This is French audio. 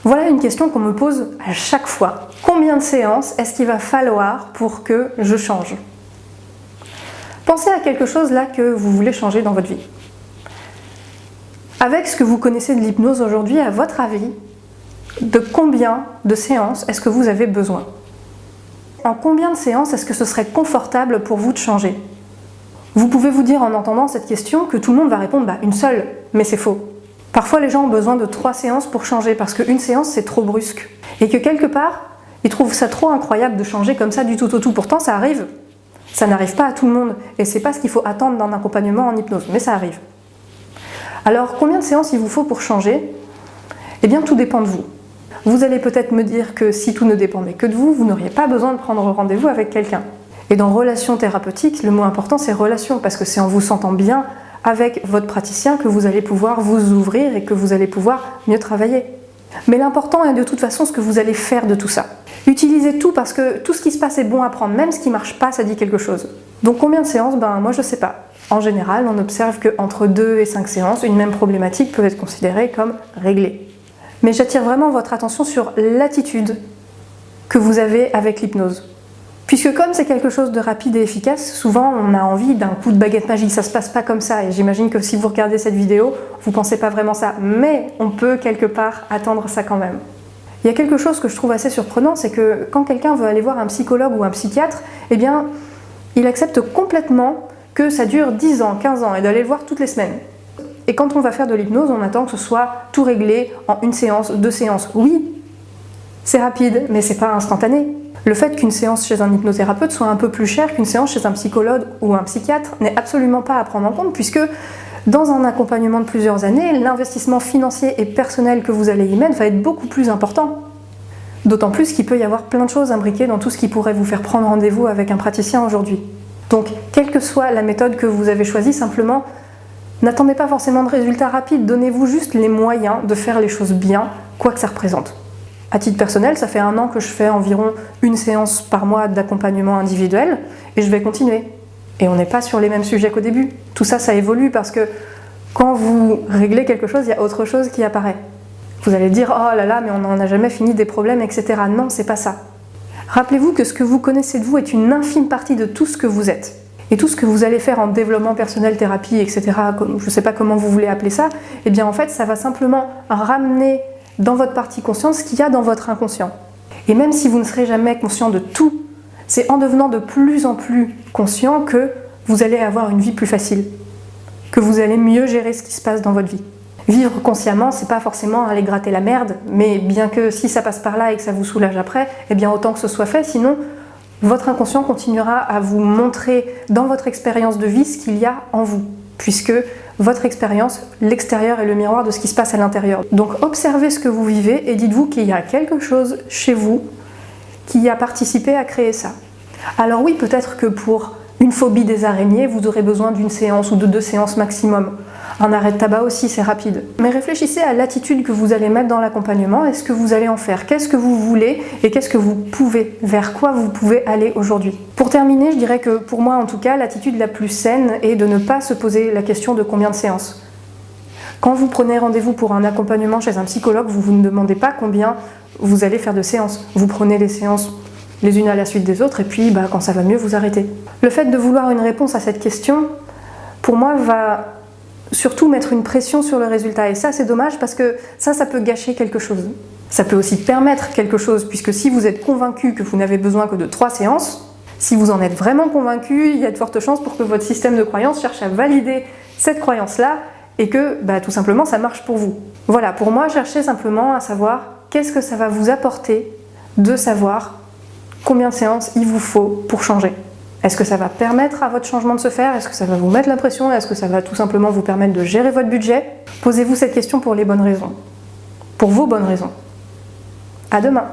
Voilà une question qu'on me pose à chaque fois. Combien de séances est-ce qu'il va falloir pour que je change? Pensez à quelque chose là que vous voulez changer dans votre vie. Avec ce que vous connaissez de l'hypnose aujourd'hui, à votre avis, de combien de séances est-ce que vous avez besoin? En combien de séances est-ce que ce serait confortable pour vous de changer? Vous pouvez vous dire en entendant cette question que tout le monde va répondre une seule, mais c'est faux. Parfois les gens ont besoin de 3 séances pour changer parce qu'une séance c'est trop brusque. Et que quelque part, ils trouvent ça trop incroyable de changer comme ça du tout au tout. Pourtant ça arrive. Ça n'arrive pas à tout le monde et c'est pas ce qu'il faut attendre d'un accompagnement en hypnose, mais ça arrive. Alors combien de séances il vous faut pour changer? Eh bien tout dépend de vous. Vous allez peut-être me dire que si tout ne dépendait que de vous, vous n'auriez pas besoin de prendre rendez-vous avec quelqu'un. Et dans relation thérapeutique, le mot important c'est relation, parce que c'est en vous sentant bien avec votre praticien que vous allez pouvoir vous ouvrir et que vous allez pouvoir mieux travailler. Mais l'important est de toute façon ce que vous allez faire de tout ça. Utilisez tout parce que tout ce qui se passe est bon à prendre, même ce qui ne marche pas, ça dit quelque chose. Donc combien de séances? Moi je ne sais pas. En général, on observe qu'entre 2 et 5 séances, une même problématique peut être considérée comme réglée. Mais j'attire vraiment votre attention sur l'attitude que vous avez avec l'hypnose. Puisque comme c'est quelque chose de rapide et efficace, souvent on a envie d'un coup de baguette magique, ça se passe pas comme ça, et j'imagine que si vous regardez cette vidéo, vous pensez pas vraiment ça, mais on peut quelque part attendre ça quand même. Il y a quelque chose que je trouve assez surprenant, c'est que quand quelqu'un veut aller voir un psychologue ou un psychiatre, eh bien, il accepte complètement que ça dure 10 ans, 15 ans, et d'aller le voir toutes les semaines. Et quand on va faire de l'hypnose, on attend que ce soit tout réglé en 1 séance, 2 séances. Oui, c'est rapide, mais c'est pas instantané. Le fait qu'une séance chez un hypnothérapeute soit un peu plus chère qu'une séance chez un psychologue ou un psychiatre n'est absolument pas à prendre en compte, puisque dans un accompagnement de plusieurs années, l'investissement financier et personnel que vous allez y mettre va être beaucoup plus important. D'autant plus qu'il peut y avoir plein de choses imbriquées dans tout ce qui pourrait vous faire prendre rendez-vous avec un praticien aujourd'hui. Donc, quelle que soit la méthode que vous avez choisie, simplement, n'attendez pas forcément de résultats rapides, donnez-vous juste les moyens de faire les choses bien, quoi que ça représente. À titre personnel, ça fait 1 an que je fais environ 1 séance par mois d'accompagnement individuel et je vais continuer. Et on n'est pas sur les mêmes sujets qu'au début. Tout ça, ça évolue parce que quand vous réglez quelque chose, il y a autre chose qui apparaît. Vous allez dire « Oh là là, mais on n'en a jamais fini des problèmes, etc. » Non, c'est pas ça. Rappelez-vous que ce que vous connaissez de vous est une infime partie de tout ce que vous êtes. Et tout ce que vous allez faire en développement personnel, thérapie, etc., je ne sais pas comment vous voulez appeler ça, eh bien en fait, ça va simplement ramener dans votre partie consciente ce qu'il y a dans votre inconscient. Et même si vous ne serez jamais conscient de tout, c'est en devenant de plus en plus conscient que vous allez avoir une vie plus facile, que vous allez mieux gérer ce qui se passe dans votre vie. Vivre consciemment, c'est pas forcément aller gratter la merde, mais bien que si ça passe par là et que ça vous soulage après, eh bien autant que ce soit fait, sinon votre inconscient continuera à vous montrer dans votre expérience de vie ce qu'il y a en vous, puisque votre expérience, l'extérieur est le miroir de ce qui se passe à l'intérieur. Donc observez ce que vous vivez et dites-vous qu'il y a quelque chose chez vous qui a participé à créer ça. Alors oui, peut-être que pour une phobie des araignées, vous aurez besoin d'1 séance ou de 2 séances maximum. Un arrêt de tabac aussi, c'est rapide. Mais réfléchissez à l'attitude que vous allez mettre dans l'accompagnement et ce que vous allez en faire. Qu'est-ce que vous voulez et qu'est-ce que vous pouvez, vers quoi vous pouvez aller aujourd'hui. Pour terminer, je dirais que pour moi en tout cas, l'attitude la plus saine est de ne pas se poser la question de combien de séances. Quand vous prenez rendez-vous pour un accompagnement chez un psychologue, vous ne demandez pas combien vous allez faire de séances. Vous prenez les séances les unes à la suite des autres et puis quand ça va mieux, vous arrêtez. Le fait de vouloir une réponse à cette question, pour moi, va surtout mettre une pression sur le résultat. Et ça, c'est dommage parce que ça peut gâcher quelque chose. Ça peut aussi permettre quelque chose, puisque si vous êtes convaincu que vous n'avez besoin que de 3 séances, si vous en êtes vraiment convaincu, il y a de fortes chances pour que votre système de croyance cherche à valider cette croyance-là et que tout simplement ça marche pour vous. Voilà, pour moi, cherchez simplement à savoir qu'est-ce que ça va vous apporter de savoir combien de séances il vous faut pour changer. Est-ce que ça va permettre à votre changement de se faire? Est-ce que ça va vous mettre la pression? Est-ce que ça va tout simplement vous permettre de gérer votre budget? Posez-vous cette question pour les bonnes raisons. Pour vos bonnes raisons. À demain!